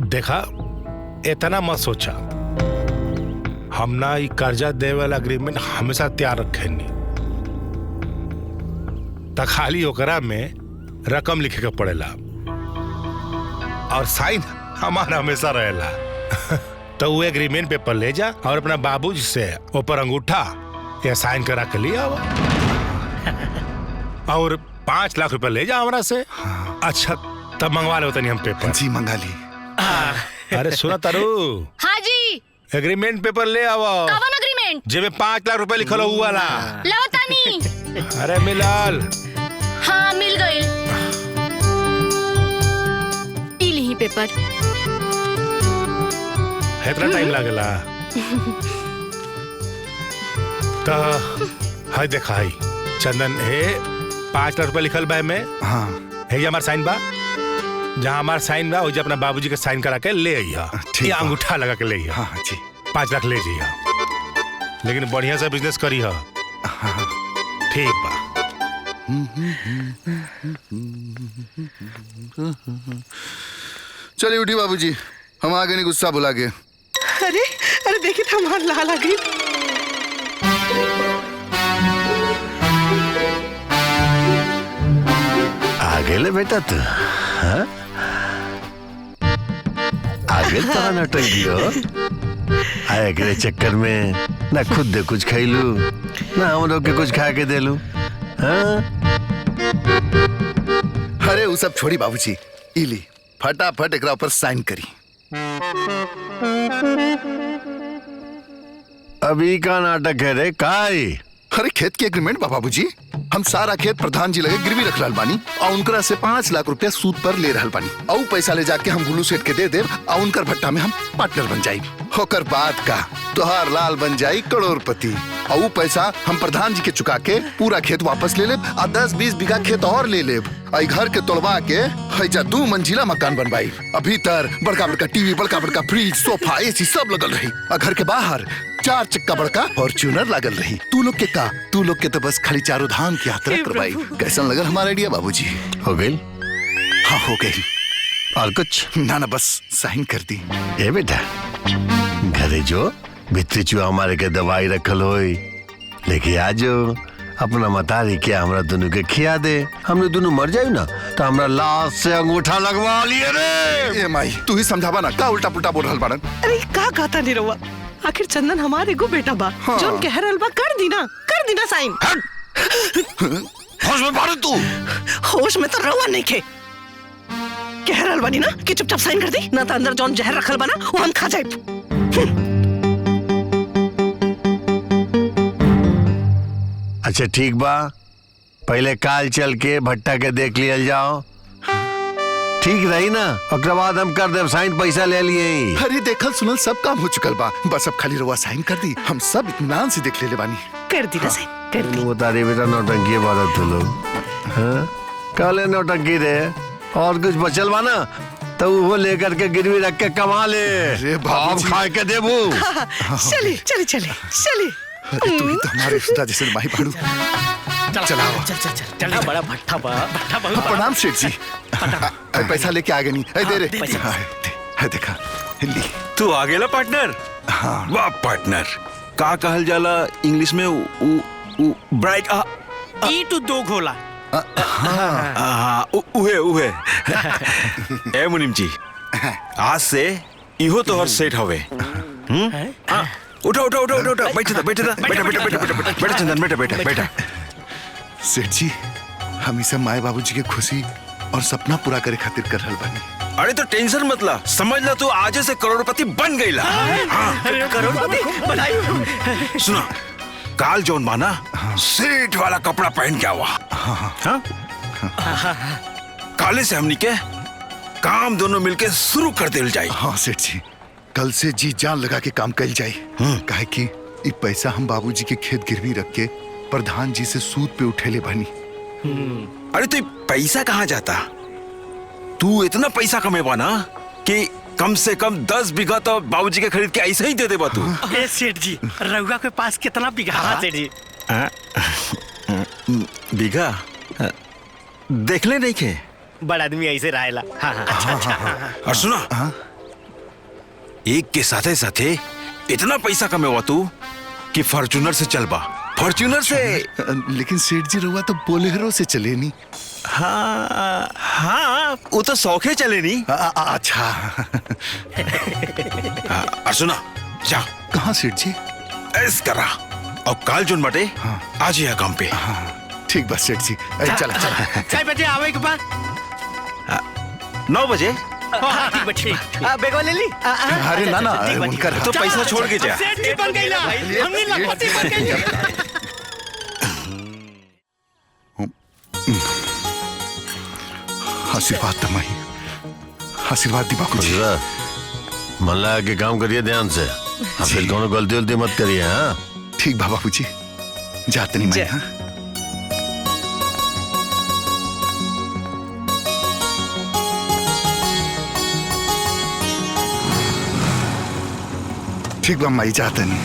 देखा इतना मत सोचा, हम ना ये कर्जा दे वाला एग्रीमेंट हमेशा तैयार रखे नहीं, तो खाली ओकरा में रकम लिखे के पड़ेला और साइन हमारा हमेशा रहेला। तो वो एग्रीमेंट पेपर ले जा और अपना बाबूजी से ऊपर अंगूठा या साइन करा के लिया और 5 लाख रुपए ले जा हमारा से। हाँ। अच्छा तब मंगवा लो तनी हम पेपर। जी मंगा ली। अरे सुना तारू। हाँ जी। एग्रीमेंट पेपर ले आओ। कौन एग्रीमेंट? जेमे 5 लाख रुपए लिखल हुआ वाला। लाओ तानी। अरे मिलाल। हाँ मिल गई। इली पेपर। इतना टाइम लागेला? तो हाय देखा हाय चंदन है 5 लाख रुपए लिखल बा में। हाँ है हमार साइन बा, जहाँ हमार साइन बा वही अपना बाबूजी के साइन करा के ले आइया, या अंगूठा लगा के ले आइया। हाँ जी 5 लाख ले जाइया, लेकिन बढ़िया से बिजनेस करी है। हाँ ठीक बा। चलिए उठी बाबूजी, हम आगे नहीं, गुस्सा भुला के। अरे अरे देखिए तो हमार लाल आ गई। आगे ले बेटा तू। हाँ? आगे तो नटक दियो। आए के चक्कर में ना खुद दे कुछ खैलू ना हम लोग के कुछ खा के देलू। हाँ? अरे वो सब छोड़ी बाबूजी, इली फटाफट एकरा ऊपर साइन करी। अभी का नाटक है रे काय? अरे खेत के एग्रीमेंट बाबूजी, हम सारा खेत प्रधान जी लगे गिरवी रख रहल बानी और उनकरा से 5 लाख रुपया सूद पर ले रहल बानी और पैसा ले जाके हम गुलू सेठ के दे देव और उनकर भट्टा में हम पार्टनर बन जाई। होकर बाद का तोहार लाल बन जाई करोड़पति और वो पैसा हम प्रधान जी के चुका के पूरा खेत वापस ले लेब और 10-20 बीघा खेत और ले लेब और घर के तोड़वा के हैजा 2 मंजिला मकान बनवाई। अभी तर बड़का बड़का टीवी, बड़का बड़का फ्रिज, सोफा, एसी सब लगल रही और घर के बाहर 4 चक्का बड़का फॉर्च्यूनर लागल रही। तू लोग के तो बस खाली चारों धाम की यात्रा करवाई। कैसा लगल हमारा आइडिया बाबूजी? हो गई? हाँ हो गई। और कुछ? ना बस साइन कर दी। ए बेटा घरे जो भित्री चुआ हमारे के दवाई रखल होई लेके आजो अपना मतारी के हमरा दोनों के खिया दे। हमने दोनों मर जाए ना तो हमरा लाश से अंगूठा लगवा लिए रे। ए माई तू ही समझावा ना, का उल्टा पुल्टा बोल रहल बाड़न। अरे का गाता नहीं रहुआ, आखिर चंदन हमारे को बेटा बा। हाँ। जोन कह रहल बा कर दीना साइन। होश में बारू तू। होश में तो रहुआ नहीं खे। कह रहल बानी ना कि चुपचाप साइन कर दी, ना तो अंदर जोन जहर रखल बना वो हम खा जाए। अच्छा ठीक बा, पहले काल चल के भट्टा के देख लिया जाओ, ठीक रही ना? ओकरा बाद हम कर देव साइन, पैसा ले लिए। अरे देखल सुनल सब काम हो चुकल बा, बस अब खाली रवा साइन कर दी। हम सब इत्मीनान से देख ले बानी। कर दी ना साइन, कर दी। वो तारी बेटा नौटंकी बात तू लोग। हाँ? काले नौटंकी रे, और कुछ बचल बा ना तो वो लेकर के गिरवी रख के कमा ले। अरे बाबूजी। खा के देबू। चलिए चलिए चलिए चलिए। अरे तू ही तो हमारे खुदा जैसे माही बाड़ू। चला चल बड़ा भट्टा बहुत प्रणाम सेठ जी। पैसा लेके आ गए नहीं? दे रे। देखा हिंदी तू आ गेला पार्टनर। हाँ वाह पार्टनर, का कहल जाला इंग्लिश में? ब्राइट ई टू दो घोला। उहे ए मुनीम जी, आज से इहो तोहर सेठ हवे। उठो बैठा चंदन, बैठा। सेठ जी, हम इसे माए बाबूजी के खुशी और सपना पूरा करे खातिर कर रहल बानी। अरे तो टेंशन मत ला, समझ ला तू आज से करोड़पति बन गईला। करोड़पति बनाई। सुना, काल जोन माना सेठ वाला कपड़ा पहन के आवा। काले से हमनी के काम दोनों मिलके शुरू कर देल जाए। हाँ सेठ जी, कल से जी जान लगा के काम कल जाए। काहे कि ये पैसा हम बाबूजी के खेत गिरवी रख के प्रधान जी से सूद पे उठेले बानी। अरे तो पैसा कहाँ जाता? तू इतना पैसा कमेबा ना कि कम से कम 10 बीघा तो बाबूजी के खरीद के ऐसे ही दे देबा तू। ए सेठ जी, रउआ के पास कितना बीघा है सेठ जी? बीघा देख ले नहीं के बड़ा आदमी ऐसे रहेला। हाँ हाँ अच्छा। और सुना, एक के साथे साथे इतना पैसा कमेवा तू कि फॉर्च्यूनर से चल बा, फॉर्च्यूनर से। लेकिन सेठ जी रहुआ तो बोलेरो से चले नहीं। हाँ हाँ, वो तो शौके चले नहीं। अच्छा। और सुना, जा कहाँ सेठ जी? ऐस करा और काल जोन बटे आज ही काम पे। ठीक बस सेठ जी, चला चला। कई बजे आवे के बाद? 9 बजे। हाँ, ठीक बा, ठीक बा। बेगवा ले ली। अरे ना ना, उनकर तो पैसा छोड़ के जा। सेठ जी बन गईला, हमनी लखपति बन गईला। आशीर्वाद तमाही, आशीर्वाद दी बाबू जी। मन लगा के काम करिए ध्यान से, फिर कोनो गलती उलती मत करिए। हाँ ठीक बाबू जी, जाते नहीं मैं। हाँ? ठीक बा माई, जाते नहीं।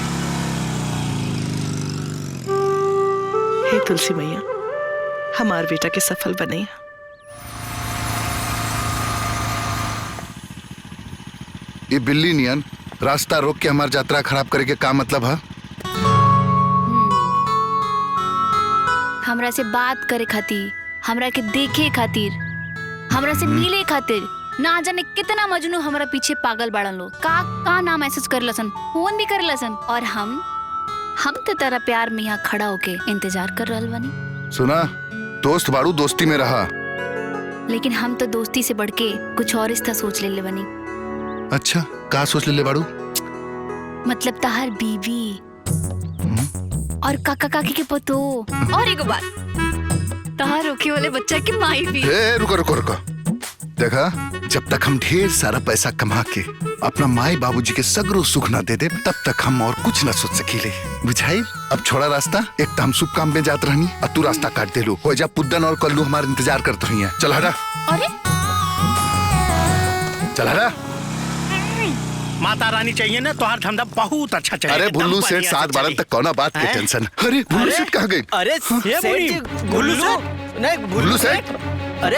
हे तुलसी मैया, हमार बेटा के सफल बने। ये बिल्ली नियन रास्ता रोक के हमारी यात्रा खराब करे के का मतलब है? हमरा से बात करे खातिर, हमरा के देखे खातिर, हमरा से मिले खातिर ना जाने कितना मजनू हमरा पीछे पागल बाड़न लो। का ना मैसेज कर लसन, फोन भी कर लसन, और हम तो तेरा प्यार में यहाँ खड़ा होके इंतजार कर रहल बानी। सुना, दोस्त बाड़ू, दोस्ती में रहा। लेकिन हम तो दोस्ती से बढ़ के कुछ और रिश्ता सोच ले बनी। अच्छा, का सोच ले बाड़ू? मतलब तहार बीवी और काका काकी के पतो, और एक बात, तहार रोके वाले बच्चा की माई भी। रुको रुको रुको, देखा, जब तक हम ढेर सारा पैसा कमा के अपना माई बाबूजी के सगरो सुख ना दे दे, तब तक हम और कुछ ना सोच सकीले, बुझाई? अब छोड़ा रास्ता, एक तो हम शुभ काम में जात रहनी, अब तू रास्ता काट दे लो। हो जा, पुद्दन और कल्लू हमारे इंतजार करते रही है। चल हटा। अरे चल हटा। माता रानी चाहिए ना, तो हर धंधा बहुत अच्छा चले। अरे भुल्लू सेठ, 7 बारह तक कौना बात की टेंशन। अरे भुल्लू सेठ कहाँ गए? अरे सेठ जी, भुल्लू नहीं, भुल्लू सेठ? अरे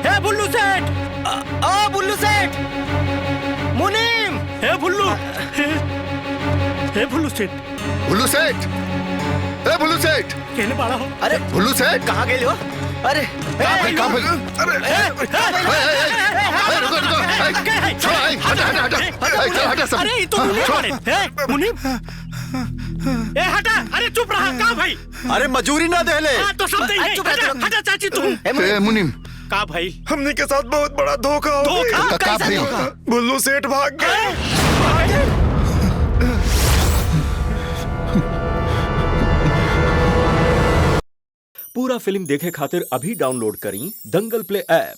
हे भुल्लू सेठ, ओ भुल्लू सेठ, मुनीम, हे भुल्लू, हे भुल्लू सेठ, भुल्लू सेठ, ए भुल्लू सेठ, कहने वाला हो। अरे भुल्लू सेठ कहाँ गए हो? अरे कहाँ भाई? अरे रुको रुको, छोड़, हटा हटा हटा, चल हटा सब। अरे ये तो मुनीम, ए हटा, अरे चुप रहा, कहाँ भाई? अरे मजूरी ना दे ले। हाँ तो सब देंगे। हटा चाची तुम। ए मुनीम, का भाई? हमने के साथ बहुत बड़ा धोखा हो गया। धोखा? का भाई? भुल्लू सेठ भाग गए। पूरा फिल्म देखे खातिर अभी डाउनलोड करी दंगल प्ले ऐप।